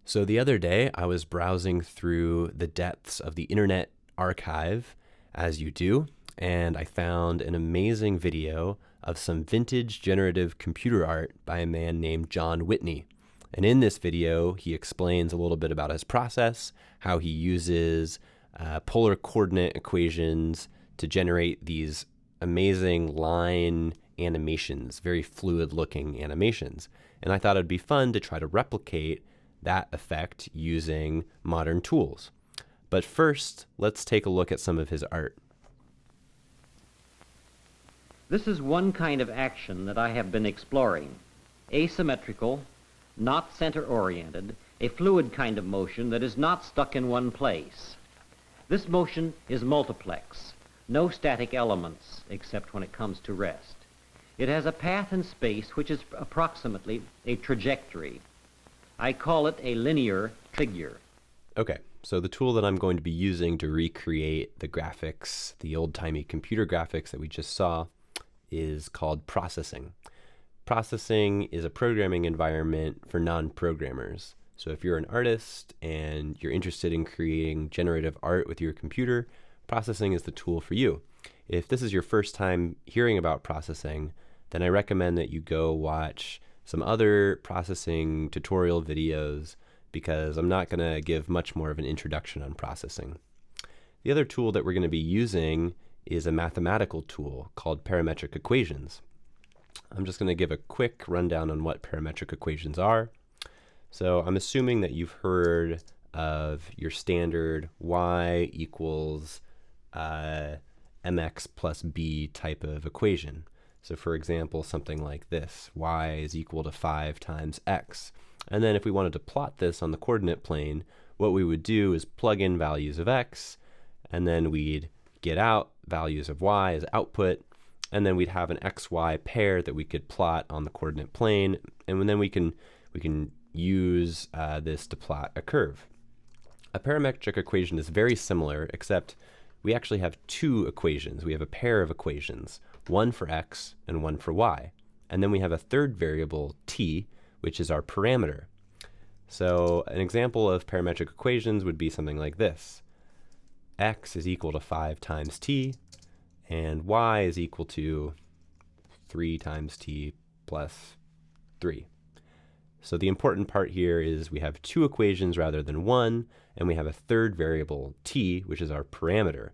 So the other day, I was browsing through the depths of the Internet Archive, as you do, and I found an amazing video of some vintage generative computer art by a man named John Whitney. And in this video, he explains a little bit about his process, how he uses polar coordinate equations to generate these amazing line animations, very fluid looking animations. And I thought it'd be fun to try to replicate that effect using modern tools. But first, let's take a look at some of his art. This is one kind of action that I have been exploring. Asymmetrical, not center-oriented, a fluid kind of motion that is not stuck in one place. This motion is multiplex, no static elements except when it comes to rest. It has a path in space which is approximately a trajectory. I call it a linear figure. Okay, so the tool that I'm going to be using to recreate the graphics, the old-timey computer graphics that we just saw, is called processing. Processing is a programming environment for non-programmers. So if you're an artist and you're interested in creating generative art with your computer, processing is the tool for you. If this is your first time hearing about processing, then I recommend that you go watch some other processing tutorial videos because I'm not going to give much more of an introduction on processing. The other tool that we're going to be using is a mathematical tool called parametric equations. I'm just going to give a quick rundown on what parametric equations are. So I'm assuming that you've heard of your standard y equals mx plus b type of equation. So for example, something like this, y is equal to 5 times x. And then if we wanted to plot this on the coordinate plane, what we would do is plug in values of x, and then we'd get out values of y as output, and then we'd have an xy pair that we could plot on the coordinate plane, and then we can use this to plot a curve. A parametric equation is very similar, except we actually have two equations. We have a pair of equations, one for x and one for y. And then we have a third variable, t, which is our parameter. So an example of parametric equations would be something like this. X is equal to 5 times t, and y is equal to 3 times t plus 3. So the important part here is we have two equations rather than one, and we have a third variable, t, which is our parameter.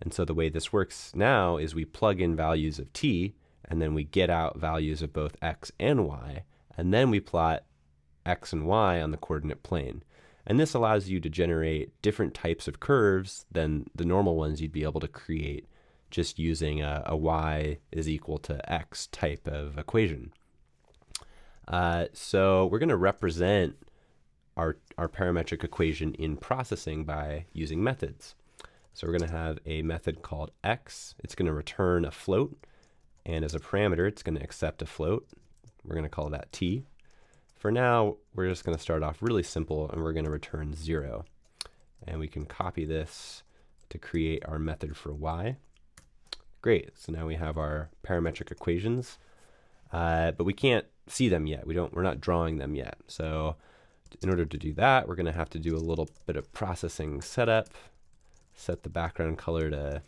And so the way this works now is we plug in values of t, and then we get out values of both x and y, and then we plot x and y on the coordinate plane. And this allows you to generate different types of curves than the normal ones you'd be able to create just using a y is equal to x type of equation. So we're going to represent our parametric equation in processing by using methods. So we're going to have a method called x. It's going to return a float, and as a parameter, it's going to accept a float. We're going to call that t. For now, we're just going to start off really simple, and we're going to return 0. And we can copy this to create our method for y. Great, so now we have our parametric equations, but we can't see them yet. We're not drawing them yet. So in order to do that, we're going to have to do a little bit of processing setup. Set the background color to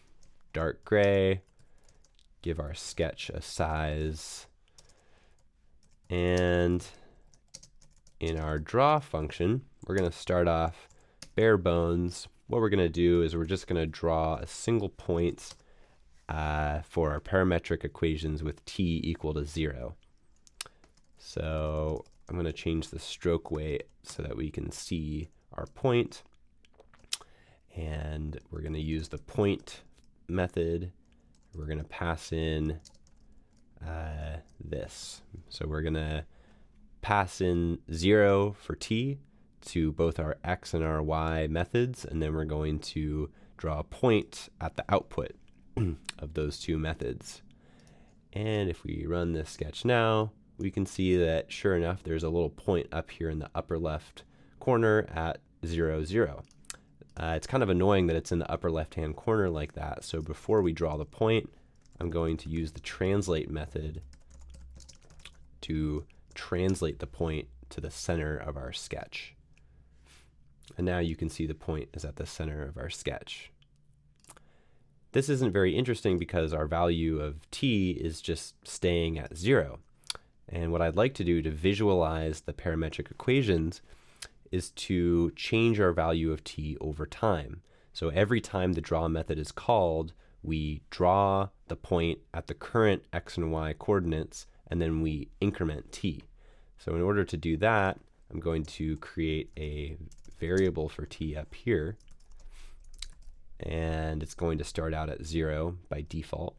dark gray, give our sketch a size, and in our draw function, we're going to start off bare bones. What we're going to do is we're just going to draw a single point for our parametric equations with t equal to 0. So I'm going to change the stroke weight so that we can see our point. And we're going to use the point method. We're going to pass in this. So we're going to pass in 0 for t to both our x and our y methods, and then we're going to draw a point at the output of those two methods. And if we run this sketch now, we can see that sure enough, there's a little point up here in the upper left corner at 0, 0. It's kind of annoying that it's in the upper left-hand corner like that. So before we draw the point, I'm going to use the translate method to translate the point to the center of our sketch. And now you can see the point is at the center of our sketch. This isn't very interesting because our value of t is just staying at 0. And what I'd like to do to visualize the parametric equations is to change our value of t over time. So every time the draw method is called, we draw the point at the current x and y coordinates, and then we increment t. So in order to do that, I'm going to create a variable for t up here, and it's going to start out at 0 by default.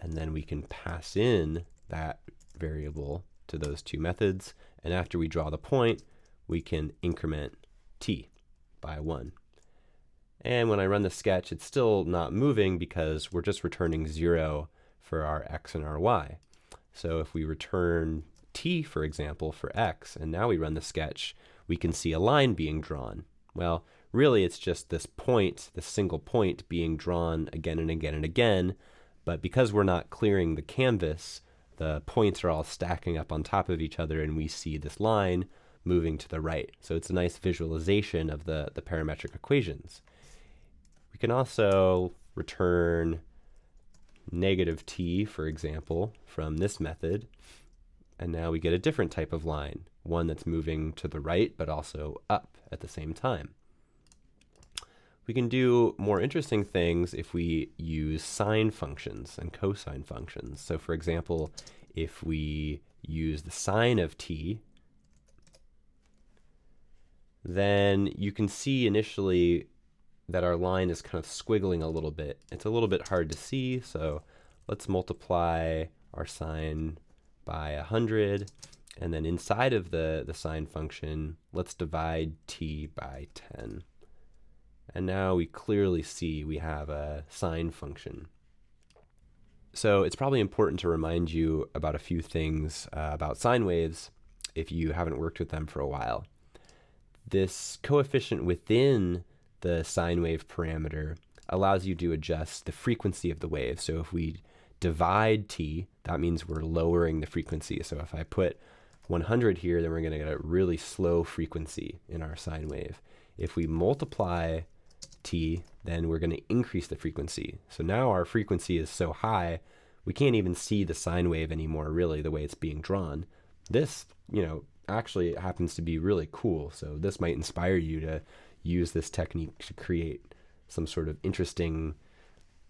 And then we can pass in that variable to those two methods, and after we draw the point, we can increment t by 1. And when I run the sketch, it's still not moving because we're just returning 0 for our x and our y. So if we return t, for example, for x, and now we run the sketch, we can see a line being drawn. Well, really it's just this point, this single point being drawn again and again and again, but because we're not clearing the canvas, the points are all stacking up on top of each other, and we see this line moving to the right. So it's a nice visualization of the parametric equations. We can also return negative t, for example, from this method, and now we get a different type of line, one that's moving to the right but also up at the same time. We can do more interesting things if we use sine functions and cosine functions. So for example, if we use the sine of t, then you can see initially that our line is kind of squiggling a little bit. It's a little bit hard to see, so let's multiply our sine by 100, and then inside of the sine function, let's divide t by 10. And now we clearly see we have a sine function. So it's probably important to remind you about a few things about sine waves if you haven't worked with them for a while. This coefficient within the sine wave parameter allows you to adjust the frequency of the wave. So if we divide t, that means we're lowering the frequency. So if I put 100 here, then we're going to get a really slow frequency in our sine wave. If we multiply t, then we're going to increase the frequency. So now our frequency is so high, we can't even see the sine wave anymore, really, the way it's being drawn. This, actually happens to be really cool. So this might inspire you to use this technique to create some sort of interesting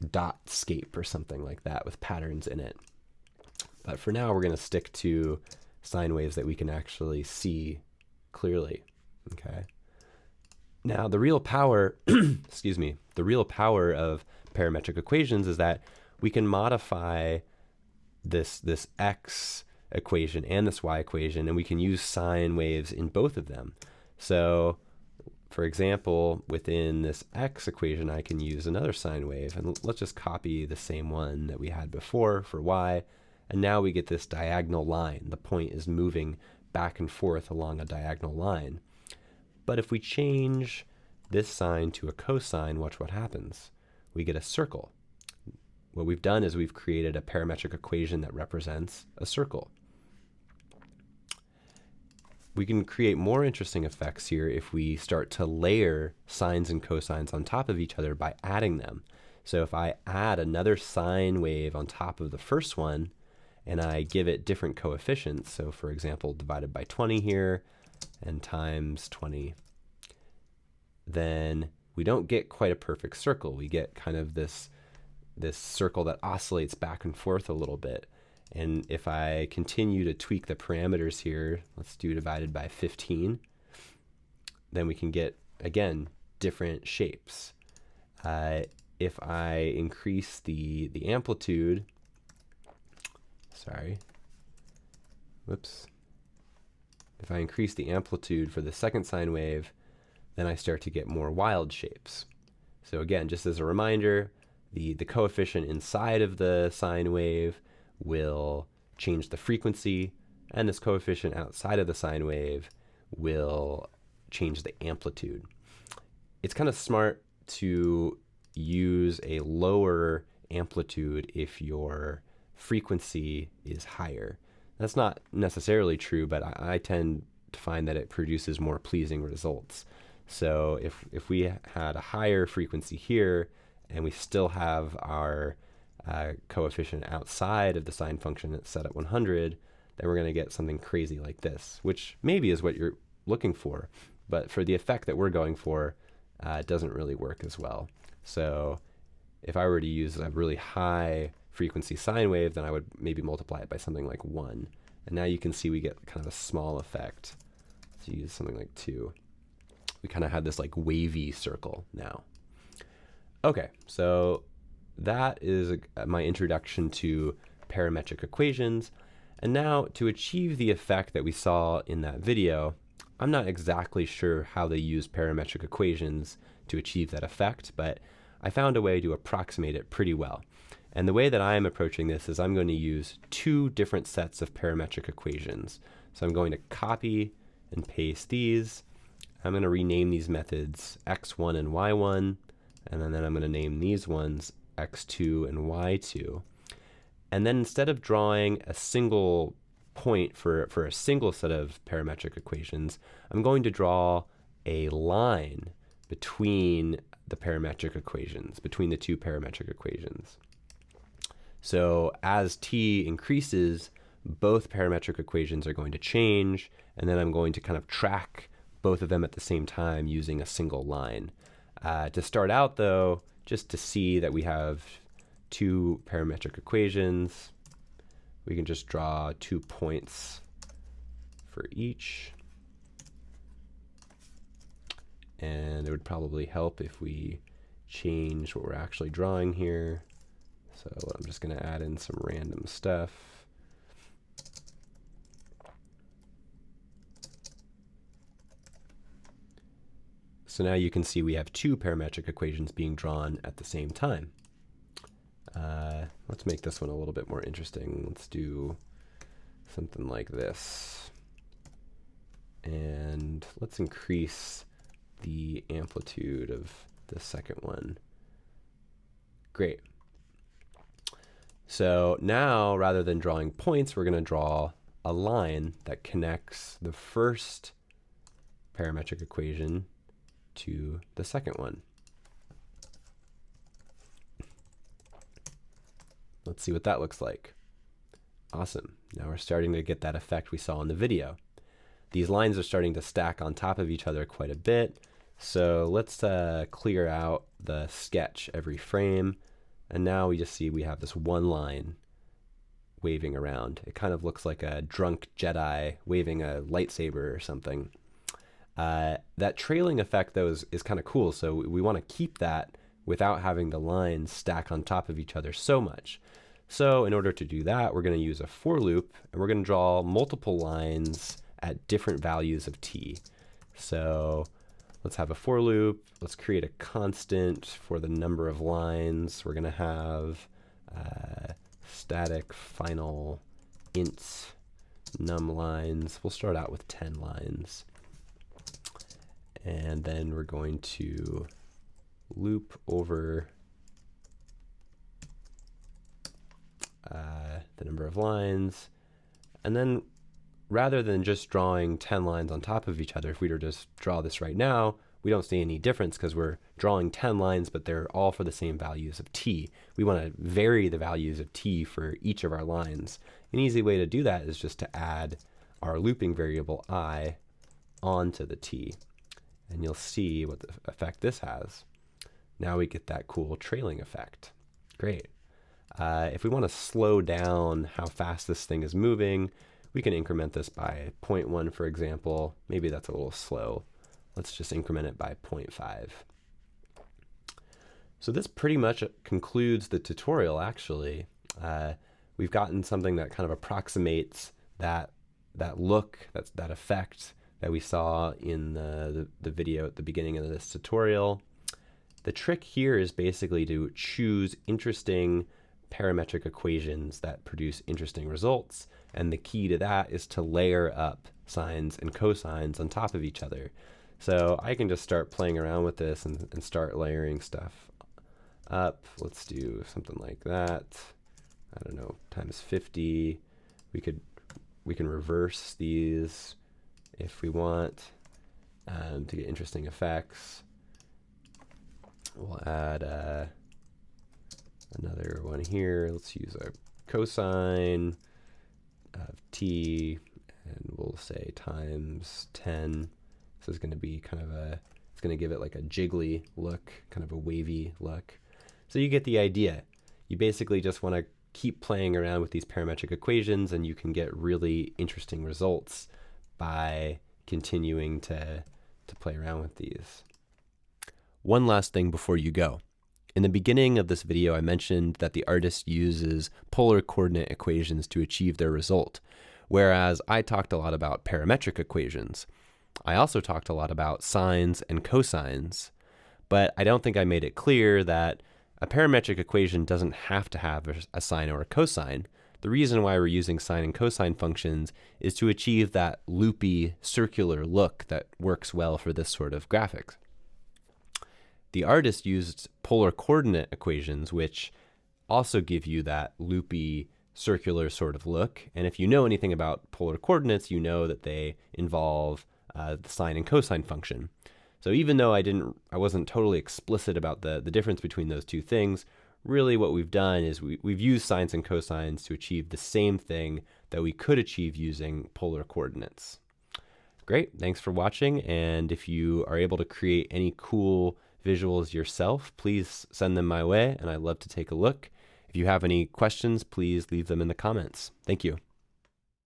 dotscape or something like that with patterns in it. But for now, we're going to stick to sine waves that we can actually see clearly. Okay. Now, the real power, excuse me, the real power of parametric equations is that we can modify this x equation and this y equation, and we can use sine waves in both of them. So, for example, within this x equation, I can use another sine wave, and let's just copy the same one that we had before for y, and now we get this diagonal line. The point is moving back and forth along a diagonal line. But if we change this sine to a cosine, watch what happens. We get a circle. What we've done is we've created a parametric equation that represents a circle. We can create more interesting effects here if we start to layer sines and cosines on top of each other by adding them. So if I add another sine wave on top of the first one, and I give it different coefficients, so for example, divided by 20 here, and times 20, then we don't get quite a perfect circle. We get kind of this circle that oscillates back and forth a little bit. And if I continue to tweak the parameters here, let's do divided by 15, then we can get, again, different shapes. If I increase the amplitude, if I increase the amplitude for the second sine wave, then I start to get more wild shapes. So again, just as a reminder, the coefficient inside of the sine wave will change the frequency, and this coefficient outside of the sine wave will change the amplitude. It's kind of smart to use a lower amplitude if your frequency is higher. That's not necessarily true, but I tend to find that it produces more pleasing results. So if we had a higher frequency here and we still have our coefficient outside of the sine function that's set at 100, then we're going to get something crazy like this, which maybe is what you're looking for. But for the effect that we're going for, it doesn't really work as well. So if I were to use a really high frequency sine wave, then I would maybe multiply it by something like 1. And now you can see we get kind of a small effect. Let's use something like 2. We kind of had this like wavy circle now. Okay, so that is my introduction to parametric equations. And now to achieve the effect that we saw in that video, I'm not exactly sure how they use parametric equations to achieve that effect, but I found a way to approximate it pretty well. And the way that I'm approaching this is I'm going to use 2 different sets of parametric equations. So I'm going to copy and paste these. I'm going to rename these methods x1 and y1, and then I'm going to name these ones x2 and y2. And then instead of drawing a single point for a single set of parametric equations, I'm going to draw a line between the parametric equations, between the 2 parametric equations. So as t increases, both parametric equations are going to change, and then I'm going to kind of track both of them at the same time using a single line. To start out though, just to see that we have 2 parametric equations, we can just draw 2 points for each. And it would probably help if we change what we're actually drawing here. So I'm just going to add in some random stuff. So now you can see we have 2 parametric equations being drawn at the same time. Let's make this one a little bit more interesting. Let's do something like this. And let's increase the amplitude of the second one. Great. So now, rather than drawing points, we're going to draw a line that connects the first parametric equation to the second one. Let's see what that looks like. Awesome. Now we're starting to get that effect we saw in the video. These lines are starting to stack on top of each other quite a bit. So let's clear out the sketch every frame. And now we just see we have this one line waving around. It kind of looks like a drunk Jedi waving a lightsaber or something. That trailing effect, though, is kind of cool. So we want to keep that without having the lines stack on top of each other so much. So in order to do that, we're going to use a for loop, and we're going to draw multiple lines at different values of t. So let's have a for loop. Let's create a constant for the number of lines. We're going to have static final int num lines. We'll start out with 10 lines. And then we're going to loop over the number of lines. And then rather than just drawing 10 lines on top of each other, if we were to just draw this right now, we don't see any difference because we're drawing 10 lines, but they're all for the same values of t. We want to vary the values of t for each of our lines. An easy way to do that is just to add our looping variable I onto the t. And you'll see what the effect this has. Now we get that cool trailing effect. Great. If we want to slow down how fast this thing is moving, we can increment this by 0.1, for example. Maybe that's a little slow. Let's just increment it by 0.5. So this pretty much concludes the tutorial, actually. We've gotten something that kind of approximates that look, that effect that we saw in the video at the beginning of this tutorial. The trick here is basically to choose interesting parametric equations that produce interesting results, and the key to that is to layer up sines and cosines on top of each other. So I can just start playing around with this and start layering stuff up. Let's do something like that. I don't know, times 50. We can reverse these If we want to get interesting effects, we'll add another one here. Let's use a cosine of t, and we'll say times 10. This is going to be kind of it's going to give it like a jiggly look, kind of a wavy look. So you get the idea. You basically just want to keep playing around with these parametric equations, and you can get really interesting results by continuing to play around with these. One last thing before you go. In the beginning of this video, I mentioned that the artist uses polar coordinate equations to achieve their result, whereas I talked a lot about parametric equations. I also talked a lot about sines and cosines, but I don't think I made it clear that a parametric equation doesn't have to have a sine or a cosine. The reason why we're using sine and cosine functions is to achieve that loopy, circular look that works well for this sort of graphics. The artist used polar coordinate equations, which also give you that loopy, circular sort of look. And if you know anything about polar coordinates, you know that they involve the sine and cosine function. So even though I wasn't totally explicit about the difference between those two things, really what we've done is we've used sines and cosines to achieve the same thing that we could achieve using polar coordinates. Great, thanks for watching, and if you are able to create any cool visuals yourself, please send them my way, and I'd love to take a look. If you have any questions, please leave them in the comments. Thank you.